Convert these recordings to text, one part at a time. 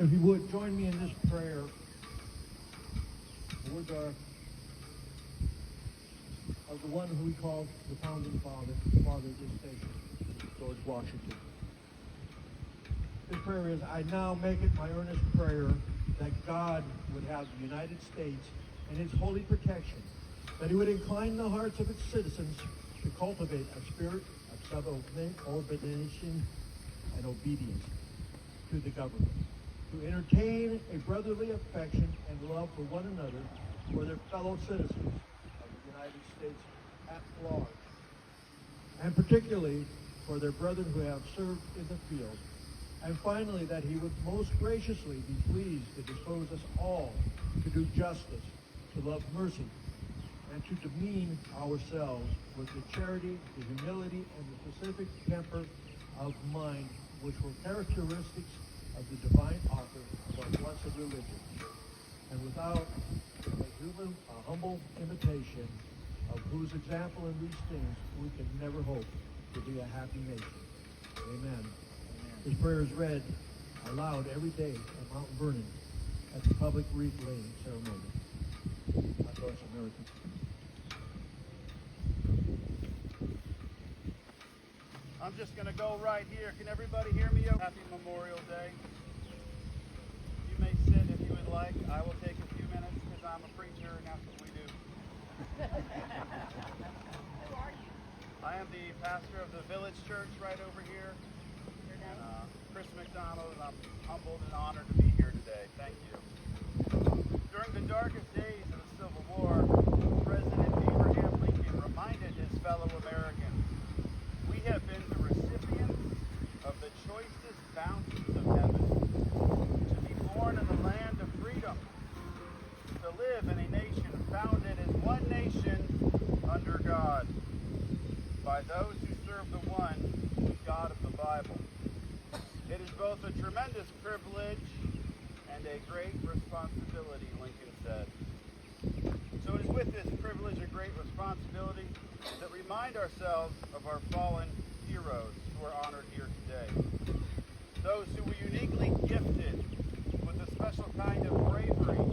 If you would, join me in this prayer. The words are of the one who we call the founding father of this nation, George Washington. This prayer is, I now make it my earnest prayer that God would have the United States in his holy protection, that he would incline the hearts of its citizens to cultivate a spirit of subordination and obedience to the government, to entertain a brotherly affection and love for one another, for their fellow citizens of the United States at large, and particularly for their brethren who have served in the field. And finally, that he would most graciously be pleased to dispose us all to do justice, to love mercy, and to demean ourselves with the charity, the humility, and the pacific temper of mind which were characteristics of the divine author of our blessed religion, and without a humble imitation of whose example in these things we can never hope to be a happy nation. Amen. This prayer is read aloud every day at Mount Vernon at the public wreath laying ceremony. God bless America. I'm just going to go right here. Can everybody hear me? Happy Memorial Day. You may sit if you would like. I will take a few minutes because I'm a preacher and that's what we do. Who are you? I am the pastor of the Village Church right over here. Your name? And, Chris McDonald, and I'm humbled and honored to be here today. Thank you. During the darkest days of the Civil War, President Abraham Lincoln reminded his fellow Americans, we have been the recipients of the choicest bounties of heaven, to be born in the land of freedom, to live in a nation founded as one nation under God, by those who serve the one God of the Bible. It is both a tremendous privilege and a great responsibility, Lincoln said. So it is with this privilege and great responsibility that we remind ourselves of our fallen heroes who are honored here today. Those who were uniquely gifted with a special kind of bravery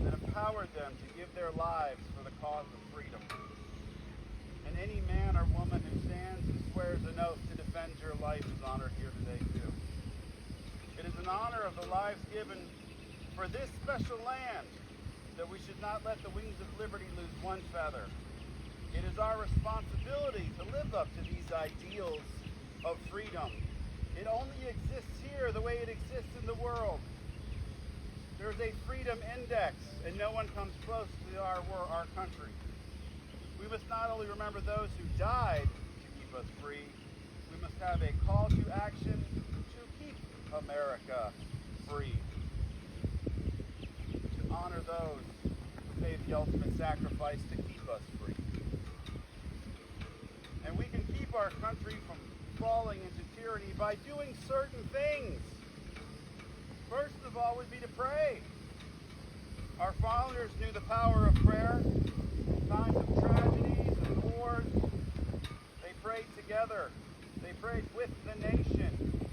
that empowered them to give their lives for the cause of freedom. And any man or woman who stands and swears an oath to defend your life is honored here today too. It is an honor of the lives given for this special land that we should not let the wings of liberty lose one feather. It is our responsibility to live up to these ideals of freedom. It only exists here the way it exists in the world. There's a freedom index, and no one comes close to our country. We must not only remember those who died to keep us free, we must have a call to action to keep America free. To honor those who paid the ultimate sacrifice to keep us free. And we can keep our country from falling into tyranny by doing certain things. First of all would be to pray. Our fathers knew the power of prayer. In times of tragedies and wars, they prayed together. They prayed with the nation.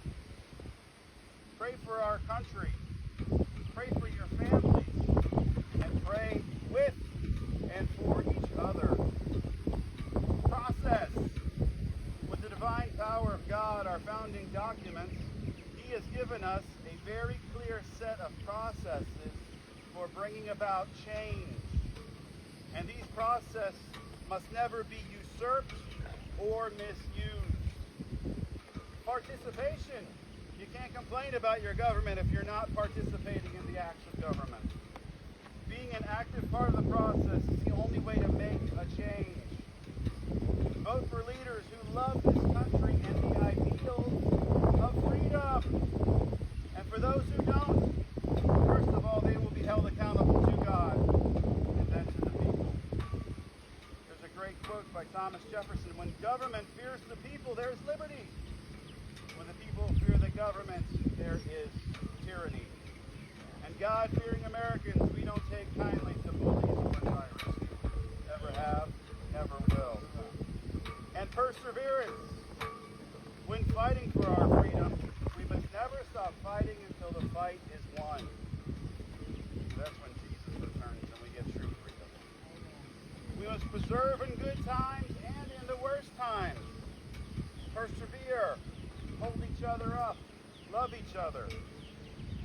Pray for our country. Pray for your families. And pray with and for each other. Process. With the divine power of God, our founding documents, He has given us a very clear set of processes for bringing about change. And these processes must never be usurped or misused. Participation. You can't complain about your government if you're not participating in the acts of government. Being an active part of the process is the only way to make a change. Vote for leaders who love this country and the ideals of freedom. And for those who don't, first of all, they will be held accountable to God and then to the people. There's a great quote by Thomas Jefferson, when government fears the people, there is liberty. When the people fear the government, there is tyranny. And God-fearing Americans, we don't take kindly to bullies or tyrants. Never have, never will. And perseverance. When fighting for our freedom, we must never stop fighting until the fight is won. must preserve in good times and in the worst times. Persevere, hold each other up, love each other.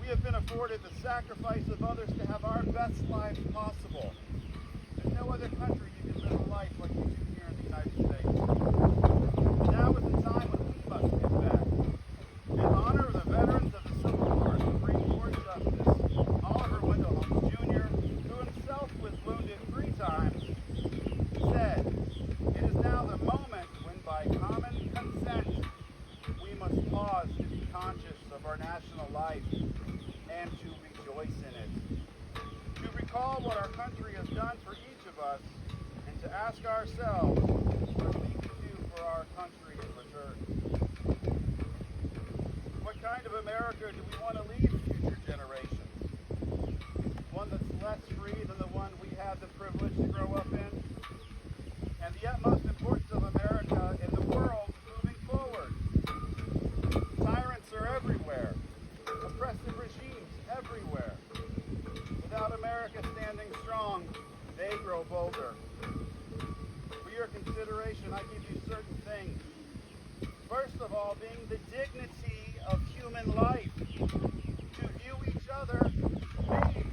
We have been afforded the sacrifice of others to have our best lives possible. In no other country you can live a life like we do here in the United States. Now is the time when we must give back. In honor of the veterans of the Civil War, Supreme Court Justice Oliver Wendell Holmes Jr., who himself was wounded 3 times, said, "It is now the moment when by common consent we must pause to be conscious of our national life and to rejoice in it. To recall what our country has done for each of us and to ask ourselves what we can do for our country in return. What kind of America do we want to leave future generations? One that's less free than the one we had the privilege to grow up in? And the utmost importance of America in the world moving forward. Tyrants are everywhere. Oppressive regimes everywhere. Without America standing strong, they grow bolder. For your consideration, I give you certain things. First of all, being the dignity of human life. To view each other made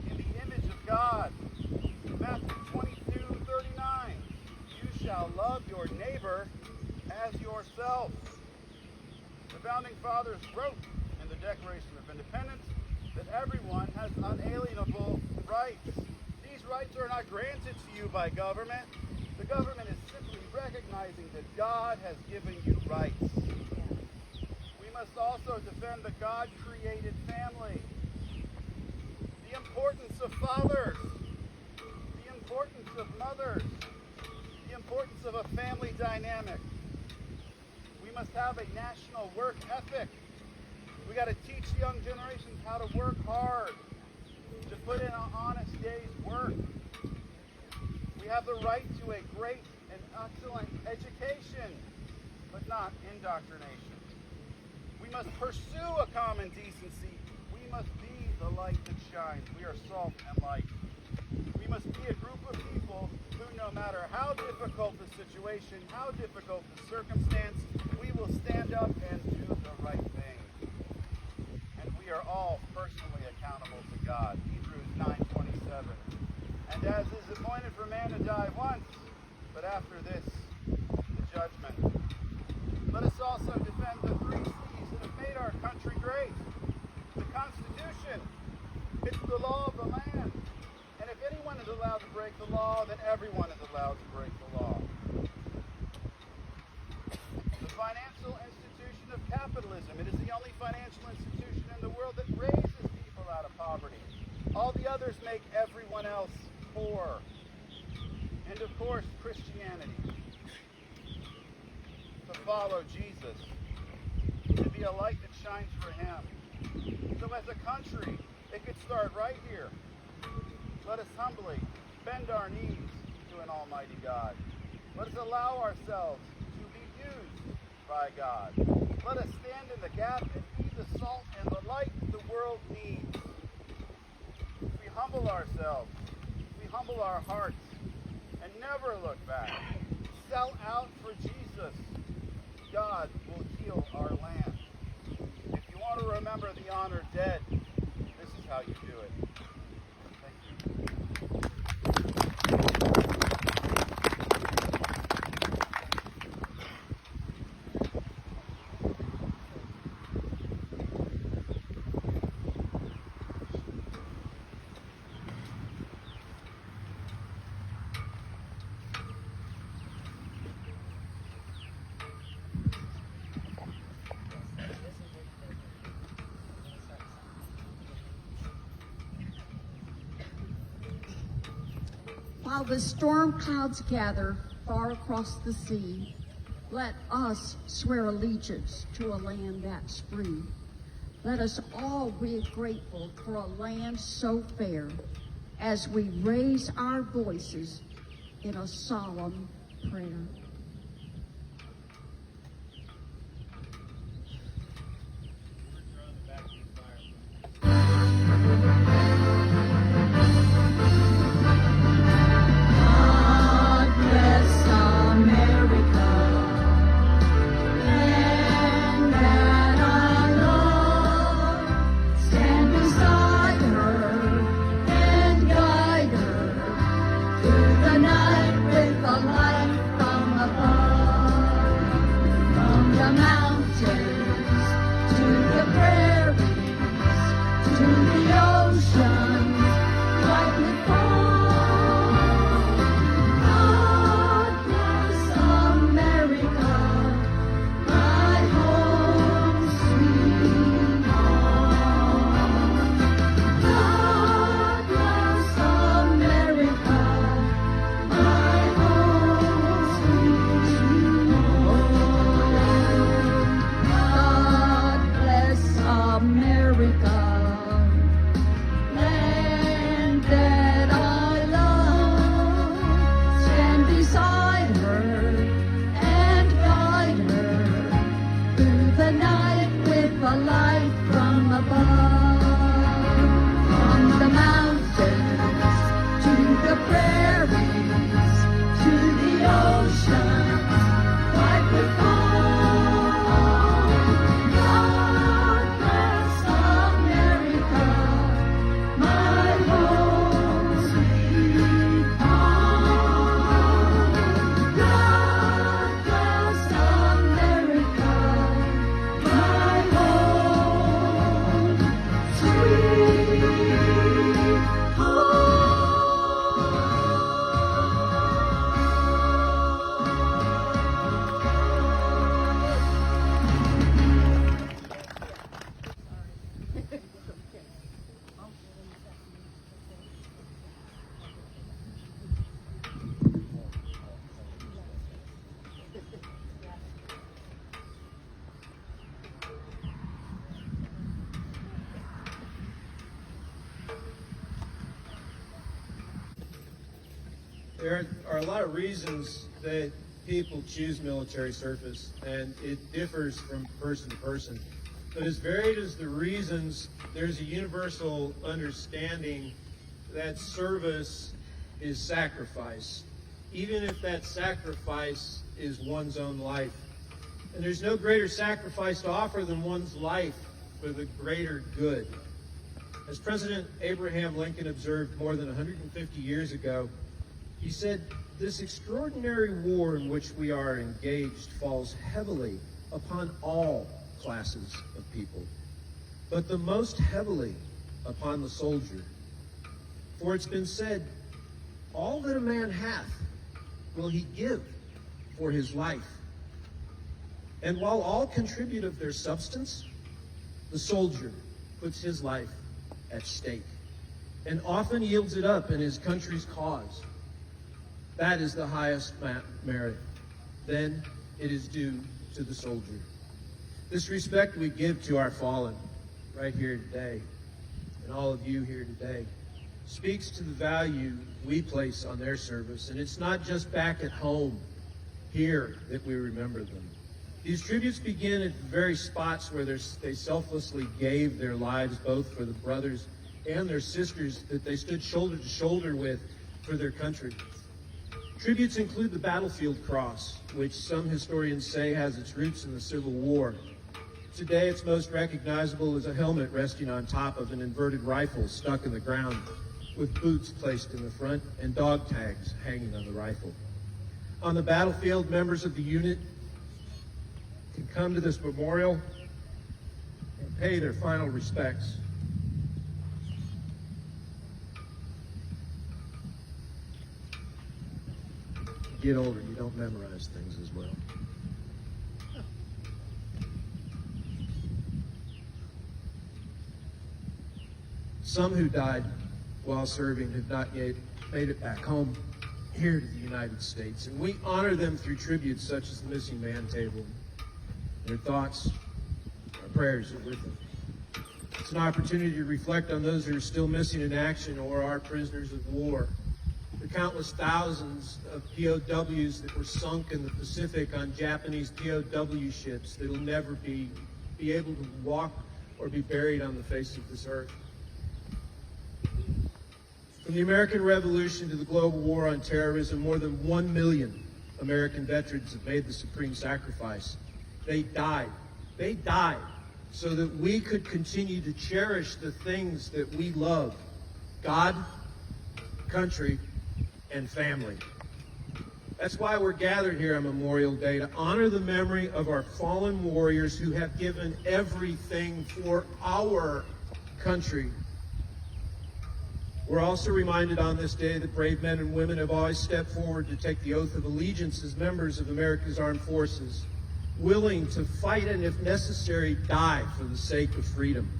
in the image of God. Matthew 22:39. You shall love your neighbor as yourself. The Founding Fathers wrote in the Declaration of Independence that everyone has unalienable rights. These rights are not granted to you by government. The government is simply recognizing that God has given you rights. We must also defend the God-created family. The importance of fathers. The importance of mothers. The importance of a family dynamic. We must have a national work ethic. We got to teach young generations how to work hard, to put in an honest day's work. We have the right to a great and excellent education, but not indoctrination. We must pursue a common decency. We must be the light that shines. We are salt and light. We must be a group of people who, no matter how difficult the situation, how difficult the circumstance, we will stand up and do the right thing. And we are all personally accountable to God. Hebrews 9:27. And as is appointed for man to die once, but after this, the judgment. Let us also defend the 3 C's that have made our country great. The Constitution. It's the law of the land. And if anyone is allowed to break the law, then everyone is allowed to break the law. The financial institution of capitalism. It is the only financial institution in the world that raises people out of poverty. All the others make everyone else poor. And of course, Christianity. To follow Jesus. To be a light that shines for him. So as a country, it could start right here. Let us humbly bend our knees to an almighty God. Let us allow ourselves to be used by God. Let us stand in the gap and be the salt and the light the world needs. If we humble ourselves, if we humble our hearts, and never look back, sell out for Jesus, God will heal our land. If you want to remember the honored dead, this is how you do it. Thank you. While the storm clouds gather far across the sea, let us swear allegiance to a land that's free. Let us all be grateful for a land so fair as we raise our voices in a solemn prayer. Hallelujah. light from above, from the mountains to the prairies, to the ocean, like with fall. God bless America, my home sweet home. God bless America, my home sweet home. God bless America, land that I love. Stand beside her and guide her through the night with a light from above. From the mountains to the prairies, to the ocean, like with fall. God bless America, my home sweet home. God bless America, my home sweet home. There are a lot of reasons that people choose military service, and it differs from person to person. But as varied as the reasons, there's a universal understanding that service is sacrifice, even if that sacrifice is one's own life. And there's no greater sacrifice to offer than one's life for the greater good. As President Abraham Lincoln observed more than 150 years ago, he said, "This extraordinary war in which we are engaged falls heavily upon all classes of people, but the most heavily upon the soldier. For it's been said, all that a man hath will he give for his life. And while all contribute of their substance, the soldier puts his life at stake and often yields it up in his country's cause. That is the highest merit. Then it is due to the soldier." This respect we give to our fallen right here today, and all of you here today, speaks to the value we place on their service. And it's not just back at home, here, that we remember them. These tributes begin at the very spots where they selflessly gave their lives, both for the brothers and their sisters that they stood shoulder to shoulder with for their country. Tributes include the battlefield cross, which some historians say has its roots in the Civil War. Today, it's most recognizable as a helmet resting on top of an inverted rifle stuck in the ground, with boots placed in the front and dog tags hanging on the rifle. On the battlefield, members of the unit can come to this memorial and pay their final respects. Get older, you don't memorize things as well. Some who died while serving have not yet made it back home here to the United States, and we honor them through tributes such as the Missing Man Table. Their thoughts, our prayers are with them. It's an opportunity to reflect on those who are still missing in action or are prisoners of war. The countless thousands of POWs that were sunk in the Pacific on Japanese POW ships that will never be able to walk or be buried on the face of this earth. From the American Revolution to the global war on terrorism, more than 1 million American veterans have made the supreme sacrifice. They died. They died so that we could continue to cherish the things that we love: God, country, and family. That's why we're gathered here on Memorial Day, to honor the memory of our fallen warriors who have given everything for our country. We're also reminded on this day that brave men and women have always stepped forward to take the oath of allegiance as members of America's armed forces, willing to fight and, if necessary, die for the sake of freedom.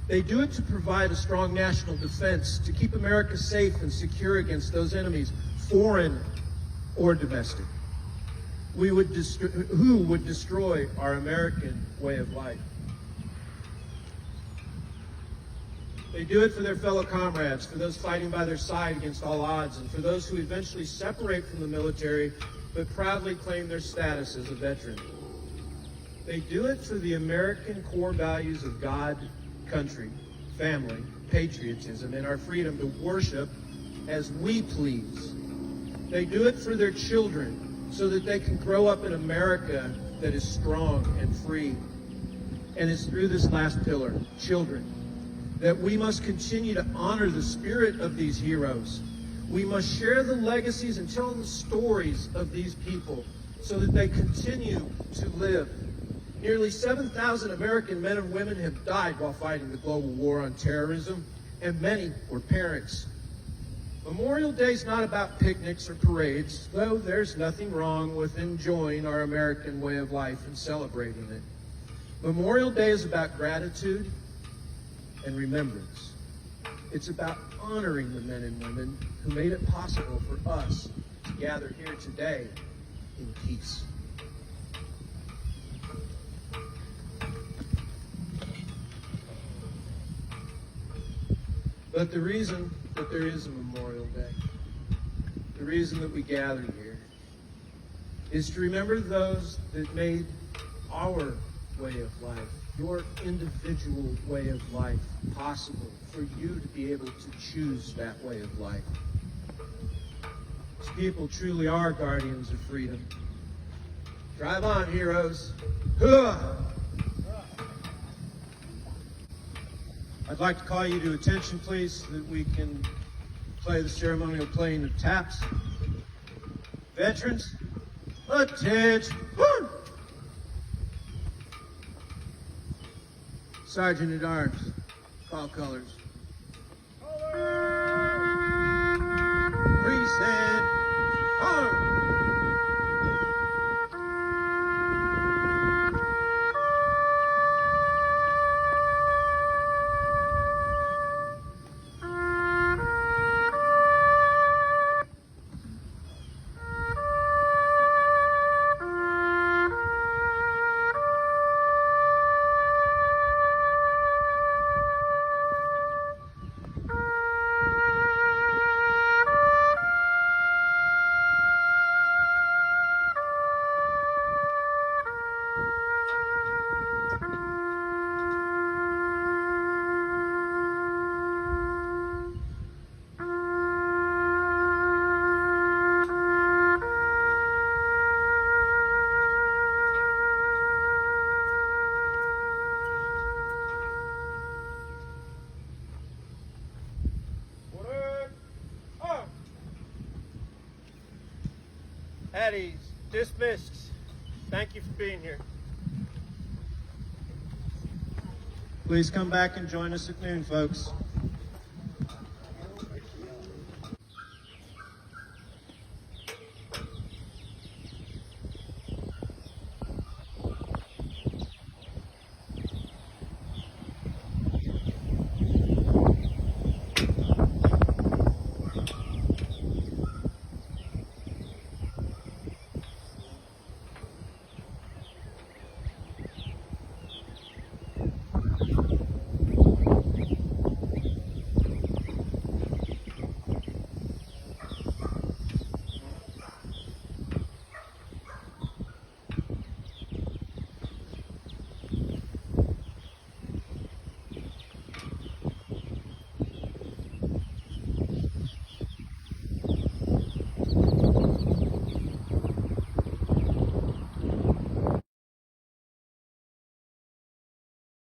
They do it to provide a strong national defense, to keep America safe and secure against those enemies, foreign or domestic. Who would destroy our American way of life? They do it for their fellow comrades, for those fighting by their side against all odds, and for those who eventually separate from the military but proudly claim their status as a veteran. They do it for the American core values of God, country, family, patriotism, and our freedom to worship as we please. They do it for their children so that they can grow up in America that is strong and free. And it's through this last pillar, children, that we must continue to honor the spirit of these heroes. We must share the legacies and tell the stories of these people so that they continue to live. Nearly 7,000 American men and women have died while fighting the global war on terrorism, and many were parents. Memorial Day is not about picnics or parades, though there's nothing wrong with enjoying our American way of life and celebrating it. Memorial Day is about gratitude and remembrance. It's about honoring the men and women who made it possible for us to gather here today in peace. But the reason that there is a Memorial Day, the reason that we gather here, is to remember those that made our way of life, your individual way of life, possible for you to be able to choose that way of life. These people truly are guardians of freedom. Drive on, heroes. Hooah! I'd like to call you to attention, please, so that we can play the ceremonial playing of taps. Veterans, attention! Sergeant at Arms, call colors. Present arms. At ease. Dismissed. Thank you for being here. Please come back and join us at noon, folks.